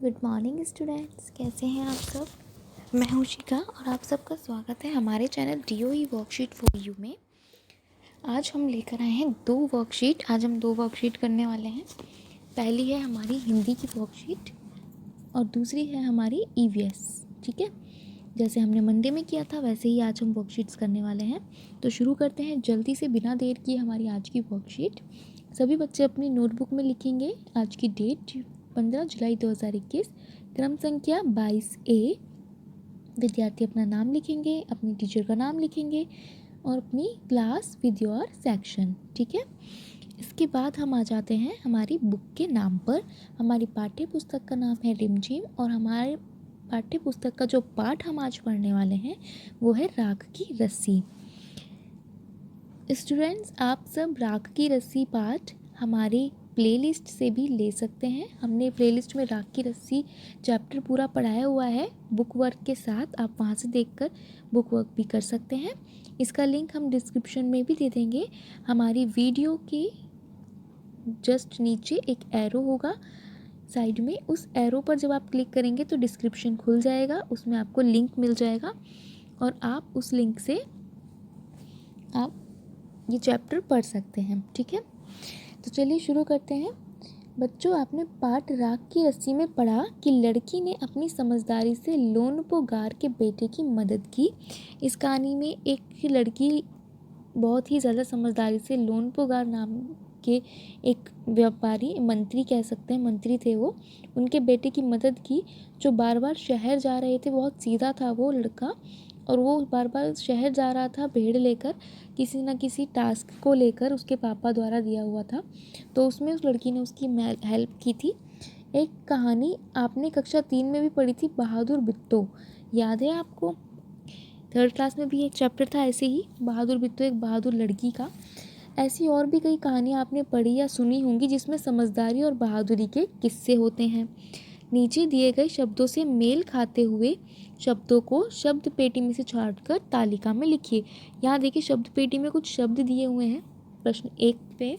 Good morning students, कैसे हैं आप सब। मैं हूं शिखा और आप सबका स्वागत है हमारे channel DOE worksheet for you में। आज हम लेकर आए हैं दो वर्कशीट। आज हम दो वर्कशीट करने वाले हैं। पहली है हमारी हिंदी की वर्कशीट और दूसरी है हमारी EVS। ठीक है, जैसे हमने मंडे में किया था वैसे ही आज हम वर्कशीट्स करने वाले हैं। तो शुरू करते हैं जल्दी से, बिना देर किए हमारी आज की वर्कशीट। सभी बच्चे अपनी नोटबुक में लिखेंगे आज की डेट 15 जुलाई 2021, क्रम संख्या 22A। विद्यार्थी अपना नाम लिखेंगे, अपनी टीचर का नाम लिखेंगे और अपनी क्लास, विद योर सेक्शन। ठीक है, इसके बाद हम आ जाते हैं हमारी बुक के नाम पर। हमारी पाठ्य पुस्तक का नाम है रिमझिम और हमारे पाठ्य पुस्तक का जो पाठ हम आज पढ़ने वाले हैं वो है राख की रस्सी। स्टूडेंट्स, आप सब राख की रस्सी पाठ हमारी प्लेलिस्ट से भी ले सकते हैं। हमने प्लेलिस्ट में राख की रस्सी चैप्टर पूरा पढ़ाया हुआ है बुक वर्क के साथ। आप वहां से देखकर बुक वर्क भी कर सकते हैं। इसका लिंक हम डिस्क्रिप्शन में भी दे देंगे। हमारी वीडियो के जस्ट नीचे एक एरो होगा साइड में, उस एरो पर जब आप क्लिक करेंगे तो डिस्क्रिप्शन खुल जाएगा, उसमें आपको लिंक मिल जाएगा और आप उस लिंक से आप ये चैप्टर पढ़ सकते हैं। ठीक है, तो चलिए शुरू करते हैं। बच्चों, आपने पाठ राख की रस्सी में पढ़ा कि लड़की ने अपनी समझदारी से लोनपो गार के बेटे की मदद की। इस कहानी में एक लड़की बहुत ही ज़्यादा समझदारी से लोनपो गार नाम के एक व्यापारी, मंत्री कह सकते हैं, मंत्री थे वो, उनके बेटे की मदद की जो बार बार शहर जा रहे थे। बहुत सीधा था वो लड़का और वो बार बार शहर जा रहा था भेड़ लेकर, किसी न किसी टास्क को लेकर, उसके पापा द्वारा दिया हुआ था। तो उसमें उस लड़की ने उसकी हेल्प की थी। एक कहानी आपने कक्षा 3 में भी पढ़ी थी, बहादुर बिट्टो, याद है आपको? 3rd क्लास में भी एक चैप्टर था ऐसे ही, बहादुर बिट्टो, एक बहादुर लड़की का। ऐसी और भी कई कहानियाँ आपने पढ़ी या सुनी होंगी जिसमें समझदारी और बहादुरी के किस्से होते हैं। नीचे दिए गए शब्दों से मेल खाते हुए शब्दों को शब्द पेटी में से छांटकर तालिका में लिखिए। यहाँ देखिए शब्द पेटी में कुछ शब्द दिए हुए हैं। प्रश्न 1 पे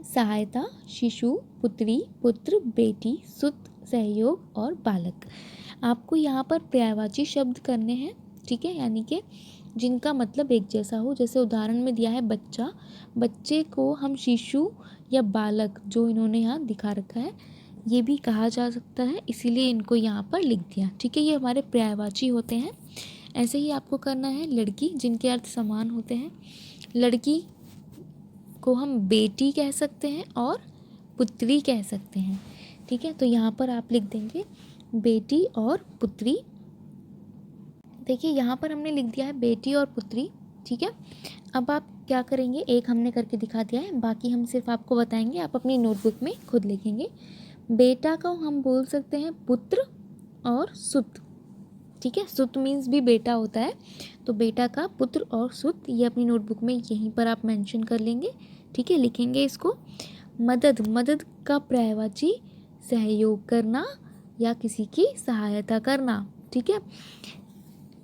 सहायता, शिशु, पुत्री, पुत्र, बेटी, सुत, सहयोग और बालक। आपको यहाँ पर पर्यायवाची शब्द करने हैं। ठीक है, यानी कि जिनका मतलब एक जैसा हो। जैसे उदाहरण में दिया है बच्चा, बच्चे को हम शिशु या बालक, जो इन्होंने यहाँ दिखा रखा है, ये भी कहा जा सकता है, इसीलिए इनको यहाँ पर लिख दिया। ठीक है, ये हमारे पर्यायवाची होते हैं। ऐसे ही आपको करना है लड़की, जिनके अर्थ समान होते हैं। लड़की को हम बेटी कह सकते हैं और पुत्री कह सकते हैं। ठीक है, तो यहाँ पर आप लिख देंगे बेटी और पुत्री। देखिए यहाँ पर हमने लिख दिया है बेटी और पुत्री। ठीक है, अब आप क्या करेंगे, एक हमने करके दिखा दिया है, बाकी हम सिर्फ आपको बताएंगे, आप अपनी नोटबुक में खुद लिखेंगे। बेटा को हम बोल सकते हैं पुत्र और सुत। ठीक है, सुत मीन्स भी बेटा होता है, तो बेटा का पुत्र और सुत, ये अपनी नोटबुक में यहीं पर आप मेंशन कर लेंगे। ठीक है, लिखेंगे इसको। मदद, मदद का पर्यायवाची सहयोग करना या किसी की सहायता करना। ठीक है,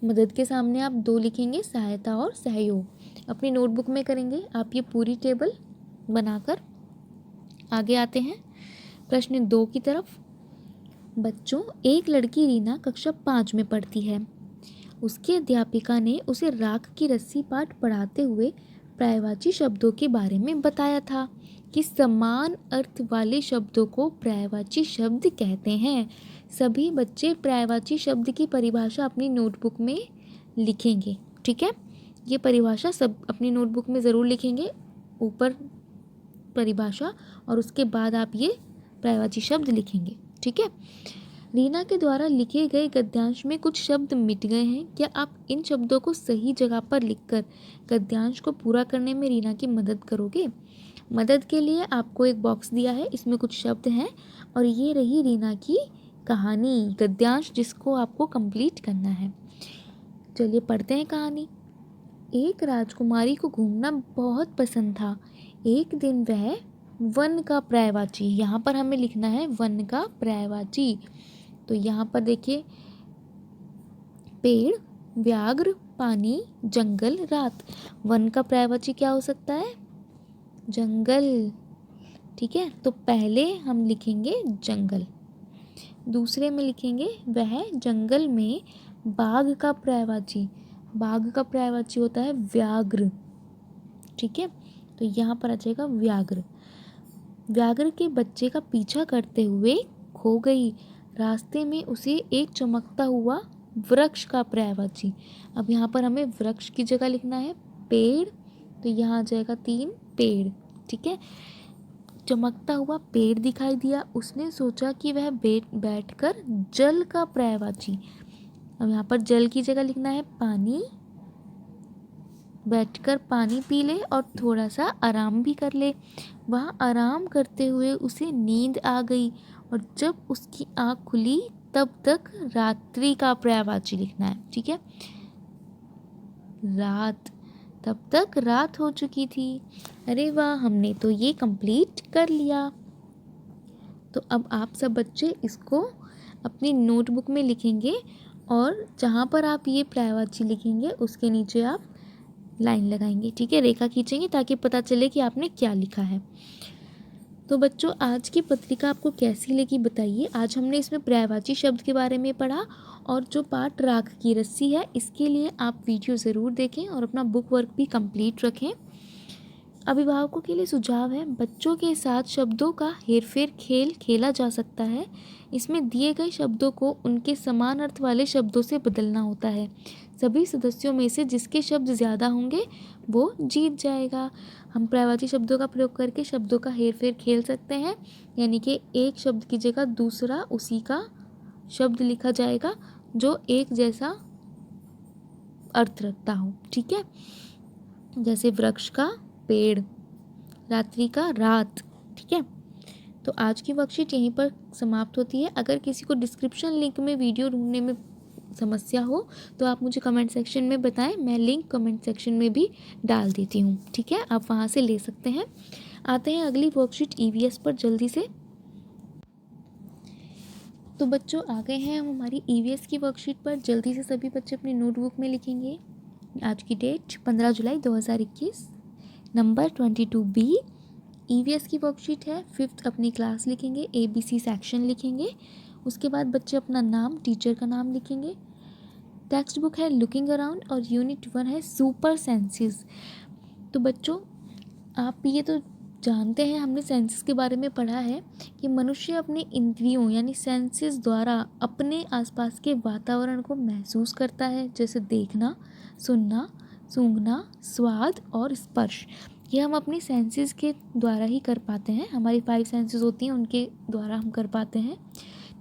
मदद के सामने आप 2 लिखेंगे, सहायता और सहयोग। अपनी नोटबुक में करेंगे आप ये पूरी टेबल बनाकर। आगे आते हैं प्रश्न 2 की तरफ। बच्चों, एक लड़की रीना कक्षा 5 में पढ़ती है। उसकी अध्यापिका ने उसे राख की रस्सी पाठ पढ़ाते हुए पर्यायवाची शब्दों के बारे में बताया था कि समान अर्थ वाले शब्दों को पर्यायवाची शब्द कहते हैं। सभी बच्चे पर्यायवाची शब्द की परिभाषा अपनी नोटबुक में लिखेंगे। ठीक है, ये परिभाषा सब अपनी नोटबुक में ज़रूर लिखेंगे, ऊपर परिभाषा और उसके बाद आप ये पर्यायवाची शब्द लिखेंगे। ठीक है, रीना के द्वारा लिखे गए गद्यांश में कुछ शब्द मिट गए हैं। क्या आप इन शब्दों को सही जगह पर लिखकर गद्यांश को पूरा करने में रीना की मदद करोगे? मदद के लिए आपको एक बॉक्स दिया है, इसमें कुछ शब्द हैं और ये रही रीना की कहानी, गद्यांश, जिसको आपको कंप्लीट करना है। चलिए पढ़ते हैं कहानी। एक राजकुमारी को घूमना बहुत पसंद था। एक दिन वह वन का पर्यायवाची, यहाँ पर हमें लिखना है वन का पर्यायवाची। तो यहाँ पर देखिए पेड़, व्याघ्र, पानी, जंगल, रात। वन का पर्यायवाची क्या हो सकता है? जंगल। ठीक है, तो पहले हम लिखेंगे जंगल। दूसरे में लिखेंगे वह जंगल में बाघ का पर्यायवाची, बाघ का पर्यायवाची होता है व्याघ्र। ठीक है, तो यहाँ पर आ जाएगा व्याघ्र। व्याघ्र के बच्चे का पीछा करते हुए खो गई, रास्ते में उसे एक चमकता हुआ वृक्ष का पर्यायवाची। अब यहाँ पर हमें वृक्ष की जगह लिखना है पेड़, तो यहाँ आ जाएगा 3 पेड़। ठीक है, चमकता हुआ पेड़ दिखाई दिया, उसने सोचा कि वह बैठकर जल का पर्यायवाची। अब यहाँ पर जल की जगह लिखना है पानी, बैठकर पानी पी ले और थोड़ा सा आराम भी कर ले। वहाँ आराम करते हुए उसे नींद आ गई और जब उसकी आँख खुली तब तक रात्रि का पर्यायवाची लिखना है। ठीक है, रात, तब तक रात हो चुकी थी। अरे वाह, हमने तो ये कंप्लीट कर लिया। तो अब आप सब बच्चे इसको अपनी नोटबुक में लिखेंगे और जहाँ पर आप ये पर्यायवाची लिखेंगे उसके नीचे आप लाइन लगाएंगे। ठीक है, रेखा खींचेंगे ताकि पता चले कि आपने क्या लिखा है। तो बच्चों, आज की पत्रिका आपको कैसी लगी बताइए। आज हमने इसमें पर्यायवाची शब्द के बारे में पढ़ा और जो पाठ राख की रस्सी है इसके लिए आप वीडियो ज़रूर देखें और अपना बुक वर्क भी कंप्लीट रखें। अभिभावकों के लिए सुझाव है, बच्चों के साथ शब्दों का हेरफेर खेल खेला जा सकता है। इसमें दिए गए शब्दों को उनके समान अर्थ वाले शब्दों से बदलना होता है। सभी सदस्यों में से जिसके शब्द ज़्यादा होंगे वो जीत जाएगा। हम पर्यायवाची शब्दों का प्रयोग करके शब्दों का हेरफेर खेल सकते हैं, यानी कि एक शब्द की जगह दूसरा उसी का शब्द लिखा जाएगा जो एक जैसा अर्थ रखता हो। ठीक है, जैसे वृक्ष का पेड़, रात्रि का रात। ठीक है, तो आज की वर्कशीट यहीं पर समाप्त होती है। अगर किसी को डिस्क्रिप्शन लिंक में वीडियो ढूंढने में समस्या हो तो आप मुझे कमेंट सेक्शन में बताएं, मैं लिंक कमेंट सेक्शन में भी डाल देती हूँ। ठीक है, आप वहाँ से ले सकते हैं। आते हैं अगली वर्कशीट ईवीएस पर जल्दी से। तो बच्चों, आ गए हैं हम हमारी ईवीएस की वर्कशीट पर। जल्दी से सभी बच्चे अपनी नोटबुक में लिखेंगे। आज की डेट 15 जुलाई 2021, नंबर 22B। ईवीएस की वर्कशीट है। 5th अपनी क्लास लिखेंगे, ABC सेक्शन लिखेंगे। उसके बाद बच्चे अपना नाम, टीचर का नाम लिखेंगे। टेक्स्ट बुक है लुकिंग अराउंड और यूनिट 1 है सुपर सेंसेस। तो बच्चों, आप ये तो जानते हैं, हमने सेंसेस के बारे में पढ़ा है कि मनुष्य अपने इंद्रियों यानी सेंसेस द्वारा अपने आसपास के वातावरण को महसूस करता है, जैसे देखना, सुनना, सूंघना, स्वाद और स्पर्श। ये हम अपनी सेंसेस के द्वारा ही कर पाते हैं। हमारी 5 सेंसेस होती हैं, उनके द्वारा हम कर पाते हैं।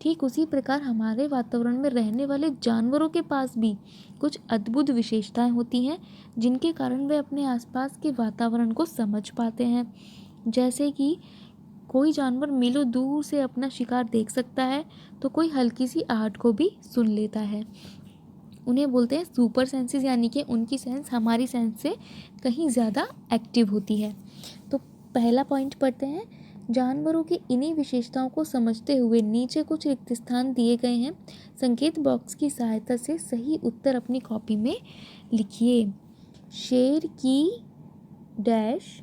ठीक उसी प्रकार हमारे वातावरण में रहने वाले जानवरों के पास भी कुछ अद्भुत विशेषताएं होती हैं जिनके कारण वे अपने आसपास के वातावरण को समझ पाते हैं। जैसे कि कोई जानवर मीलों दूर से अपना शिकार देख सकता है तो कोई हल्की सी आहट को भी सुन लेता है। उन्हें बोलते हैं सुपर सेंसेस, यानी कि उनकी सेंस हमारी सेंस से कहीं ज़्यादा एक्टिव होती है। तो पहला पॉइंट पढ़ते हैं। जानवरों की इन्हीं विशेषताओं को समझते हुए नीचे कुछ रिक्त स्थान दिए गए हैं। संकेत बॉक्स की सहायता से सही उत्तर अपनी कॉपी में लिखिए। शेर की डैश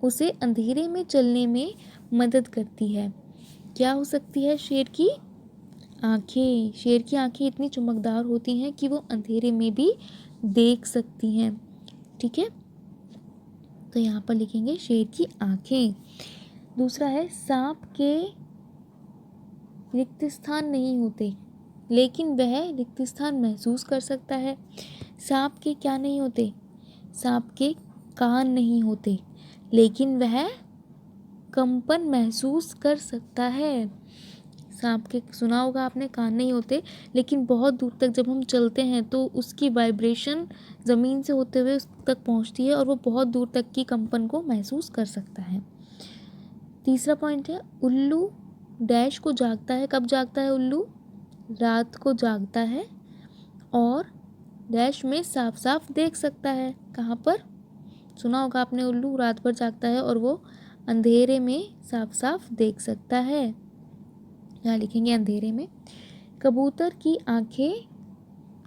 उसे अंधेरे में चलने में मदद करती है। क्या हो सकती है? शेर की आँखें। शेर की आँखें इतनी चमकदार होती हैं कि वो अंधेरे में भी देख सकती हैं। ठीक है, तो यहाँ पर लिखेंगे शेर की आँखें। दूसरा है, सांप के रिक्त स्थान नहीं होते लेकिन वह रिक्त स्थान महसूस कर सकता है। सांप के क्या नहीं होते? सांप के कान नहीं होते लेकिन वह कंपन महसूस कर सकता है। सांप के सुना होगा आपने, कान नहीं होते लेकिन बहुत दूर तक जब हम चलते हैं तो उसकी वाइब्रेशन ज़मीन से होते हुए उस तक पहुंचती है और वो बहुत दूर तक की कंपन को महसूस कर सकता है। तीसरा पॉइंट है, उल्लू डैश को जागता है। कब जागता है उल्लू? रात को जागता है और डैश में साफ साफ देख सकता है। कहाँ पर? सुना होगा आपने, उल्लू रात भर जागता है और वो अंधेरे में साफ साफ देख सकता है। यहाँ लिखेंगे अंधेरे में। कबूतर की आंखें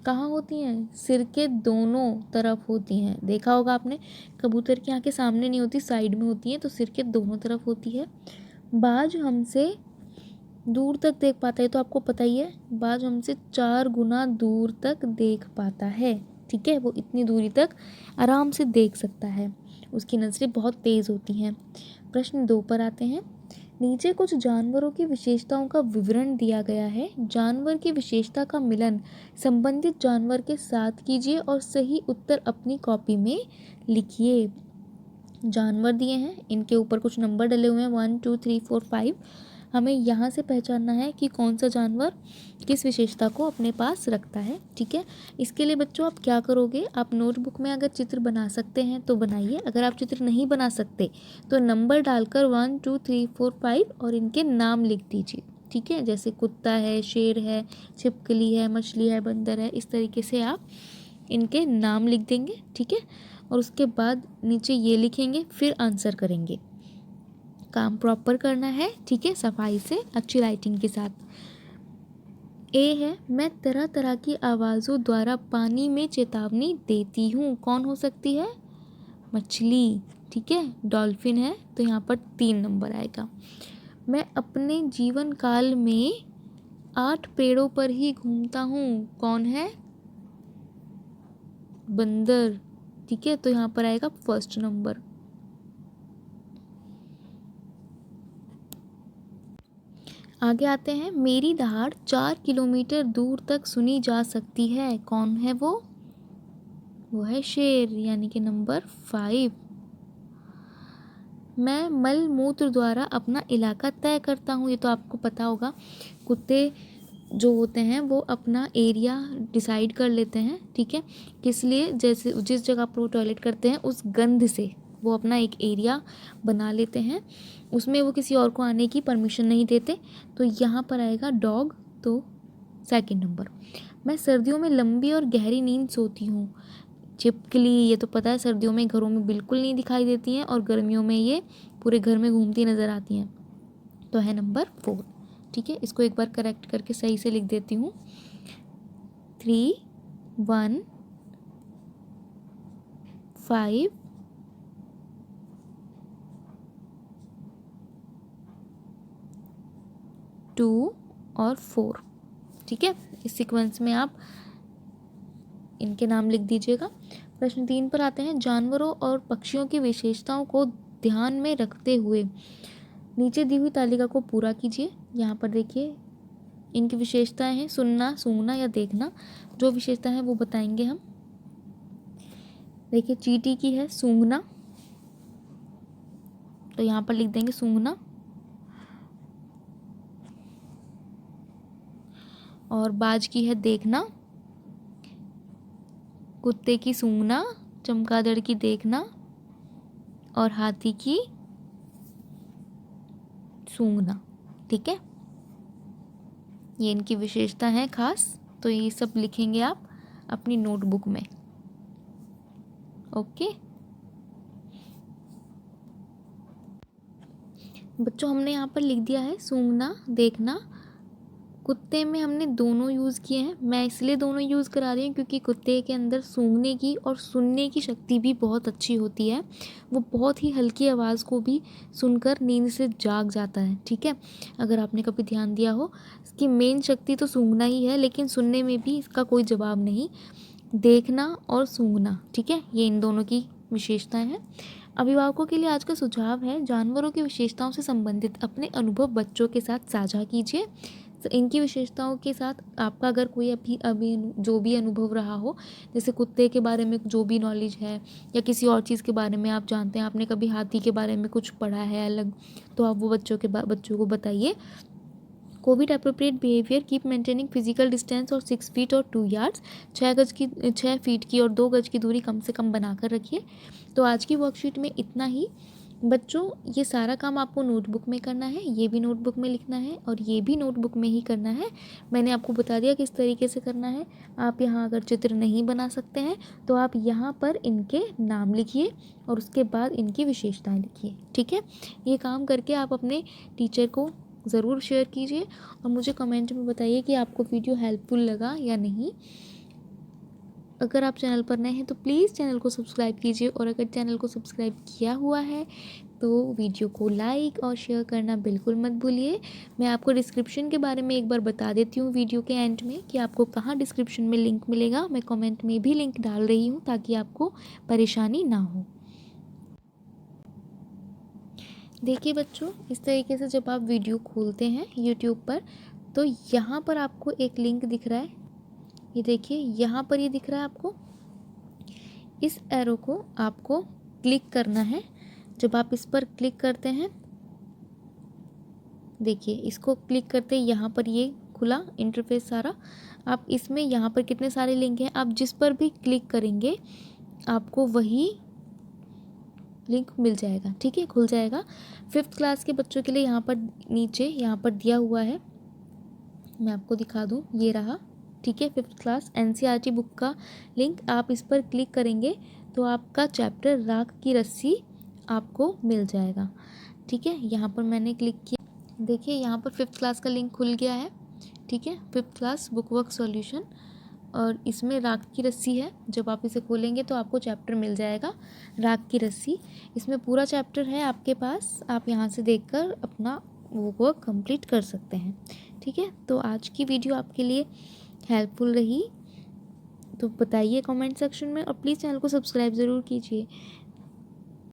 कहाँ होती हैं? सिर के दोनों तरफ होती हैं। देखा होगा आपने, कबूतर की आंखें सामने नहीं होती, साइड में होती हैं, तो सिर के दोनों तरफ होती है। बाज हमसे दूर तक देख पाता है, तो आपको पता ही है बाज हमसे 4 गुना दूर तक देख पाता है। ठीक है, वो इतनी दूरी तक आराम से देख सकता है, उसकी नज़रें बहुत तेज़ होती हैं। प्रश्न 2 पर आते हैं। नीचे कुछ जानवरों की विशेषताओं का विवरण दिया गया है। जानवर की विशेषता का मिलन संबंधित जानवर के साथ कीजिए और सही उत्तर अपनी कॉपी में लिखिए। जानवर दिए हैं, इनके ऊपर कुछ नंबर डले हुए हैं 1 2 3 4 5। हमें यहाँ से पहचानना है कि कौन सा जानवर किस विशेषता को अपने पास रखता है। ठीक है, इसके लिए बच्चों आप क्या करोगे, आप नोटबुक में अगर चित्र बना सकते हैं तो बनाइए, अगर आप चित्र नहीं बना सकते तो नंबर डालकर 1 2 3 4 5 और इनके नाम लिख दीजिए। ठीक है, जैसे कुत्ता है, शेर है, छिपकली है, मछली है, बंदर है, इस तरीके से आप इनके नाम लिख देंगे। ठीक है, और उसके बाद नीचे ये लिखेंगे, फिर आंसर करेंगे। काम प्रॉपर करना है, ठीक है, सफाई से, अच्छी राइटिंग के साथ। ए है, मैं तरह तरह की आवाज़ों द्वारा पानी में चेतावनी देती हूँ। कौन हो सकती है, मछली। ठीक है, डॉल्फिन है, तो यहाँ पर 3 नंबर आएगा। मैं अपने जीवन काल में 8 पेड़ों पर ही घूमता हूँ। कौन है, बंदर। ठीक है, तो यहाँ पर आएगा फर्स्ट नंबर। आगे आते हैं। मेरी दहाड़ 4 किलोमीटर दूर तक सुनी जा सकती है। कौन है वो है शेर, यानी कि नंबर 5। मैं मल मूत्र द्वारा अपना इलाका तय करता हूँ। ये तो आपको पता होगा, कुत्ते जो होते हैं वो अपना एरिया डिसाइड कर लेते हैं। ठीक है, किस लिए, जैसे जिस जगह पर वो टॉयलेट करते हैं उस गंध से वो अपना एक एरिया बना लेते हैं, उसमें वो किसी और को आने की परमिशन नहीं देते। तो यहाँ पर आएगा डॉग, तो सेकंड नंबर। मैं सर्दियों में लंबी और गहरी नींद सोती हूँ। छिपकली, ये तो पता है, सर्दियों में घरों में बिल्कुल नहीं दिखाई देती हैं और गर्मियों में ये पूरे घर में घूमती नज़र आती हैं, तो है नंबर 4। ठीक है, इसको एक बार करेक्ट करके सही से लिख देती हूँ। 3 1 5 2 और 4। ठीक है, इस सीक्वेंस में आप इनके नाम लिख दीजिएगा। प्रश्न 3 पर आते हैं। जानवरों और पक्षियों की विशेषताओं को ध्यान में रखते हुए नीचे दी हुई तालिका को पूरा कीजिए। यहाँ पर देखिए, इनकी विशेषताएं हैं सुनना, सूंघना या देखना। जो विशेषता है वो बताएंगे हम। देखिए, चींटी की है सूंघना, तो यहाँ पर लिख देंगे सूंघना। और बाज की है देखना, कुत्ते की सूंघना, चमगादड़ की देखना और हाथी की सूंघना। ठीक है, ये इनकी विशेषता है खास, तो ये सब लिखेंगे आप अपनी नोटबुक में। ओके बच्चों, हमने यहाँ पर लिख दिया है सूंघना, देखना। कुत्ते में हमने दोनों यूज़ किए हैं। मैं इसलिए दोनों यूज़ करा रही हूँ क्योंकि कुत्ते के अंदर सूंघने की और सुनने की शक्ति भी बहुत अच्छी होती है। वो बहुत ही हल्की आवाज़ को भी सुनकर नींद से जाग जाता है। ठीक है, अगर आपने कभी ध्यान दिया हो, इसकी मेन शक्ति तो सूंघना ही है, लेकिन सुनने में भी इसका कोई जवाब नहीं। देखना और सूंघना, ठीक है, ये इन दोनों की विशेषताएं हैं। अभिभावकों के लिए आज का सुझाव है, जानवरों की विशेषताओं से संबंधित अपने अनुभव बच्चों के साथ साझा कीजिए। तो इनकी विशेषताओं के साथ आपका अगर कोई अभी जो भी अनुभव रहा हो, जैसे कुत्ते के बारे में जो भी नॉलेज है या किसी और चीज़ के बारे में आप जानते हैं, आपने कभी हाथी के बारे में कुछ पढ़ा है अलग, तो आप वो बच्चों को बताइए। Covid appropriate behaviour, keep maintaining physical distance और 6 फीट और 2 यार्ड्स, 6 फीट की और 2 गज की दूरी कम से कम बनाकर रखिए। तो आज की वर्कशीट में इतना ही बच्चों। ये सारा काम आपको नोटबुक में करना है, ये भी नोटबुक में लिखना है और ये भी नोटबुक में ही करना है। मैंने आपको बता दिया किस तरीके से करना है। आप यहाँ अगर चित्र नहीं बना सकते हैं तो आप यहाँ पर इनके नाम लिखिए और उसके बाद इनकी विशेषताएं लिखिए। ठीक है, ये काम करके आप अपने टीचर को ज़रूर शेयर कीजिए और मुझे कमेंट में बताइए कि आपको वीडियो हेल्पफुल लगा या नहीं। अगर आप चैनल पर नए हैं तो प्लीज़ चैनल को सब्सक्राइब कीजिए, और अगर चैनल को सब्सक्राइब किया हुआ है तो वीडियो को लाइक और शेयर करना बिल्कुल मत भूलिए। मैं आपको डिस्क्रिप्शन के बारे में एक बार बता देती हूँ वीडियो के एंड में कि आपको कहाँ डिस्क्रिप्शन में लिंक मिलेगा। मैं कमेंट में भी लिंक डाल रही हूँ ताकि आपको परेशानी ना हो। देखिए बच्चों, इस तरीके से जब आप वीडियो खोलते हैं यूट्यूब पर तो यहाँ पर आपको एक लिंक दिख रहा है। ये देखिए यहाँ पर ये दिख रहा है आपको। इस एरो को आपको क्लिक करना है। जब आप इस पर क्लिक करते हैं, देखिए इसको क्लिक करते ही यहाँ पर ये खुला इंटरफेस सारा। आप इसमें यहाँ पर कितने सारे लिंक हैं, आप जिस पर भी क्लिक करेंगे आपको वही लिंक मिल जाएगा। ठीक है, खुल जाएगा। 5th क्लास के बच्चों के लिए यहाँ पर नीचे यहाँ पर दिया हुआ है, मैं आपको दिखा दूँ, ये रहा। ठीक है, 5th क्लास NCERT बुक का लिंक, आप इस पर क्लिक करेंगे तो आपका चैप्टर राख की रस्सी आपको मिल जाएगा। ठीक है, यहाँ पर मैंने क्लिक किया, देखिए यहाँ पर 5th क्लास का लिंक खुल गया है। ठीक है, 5th class book work solution, और इसमें राख की रस्सी है। जब आप इसे खोलेंगे तो आपको चैप्टर मिल जाएगा राख की रस्सी। इसमें पूरा चैप्टर है आपके पास, आप यहाँ से देखकर अपना वो वर्क कंप्लीट कर सकते हैं। ठीक है, तो आज की वीडियो आपके लिए हेल्पफुल रही तो बताइए कमेंट सेक्शन में, और प्लीज़ चैनल को सब्सक्राइब ज़रूर कीजिए।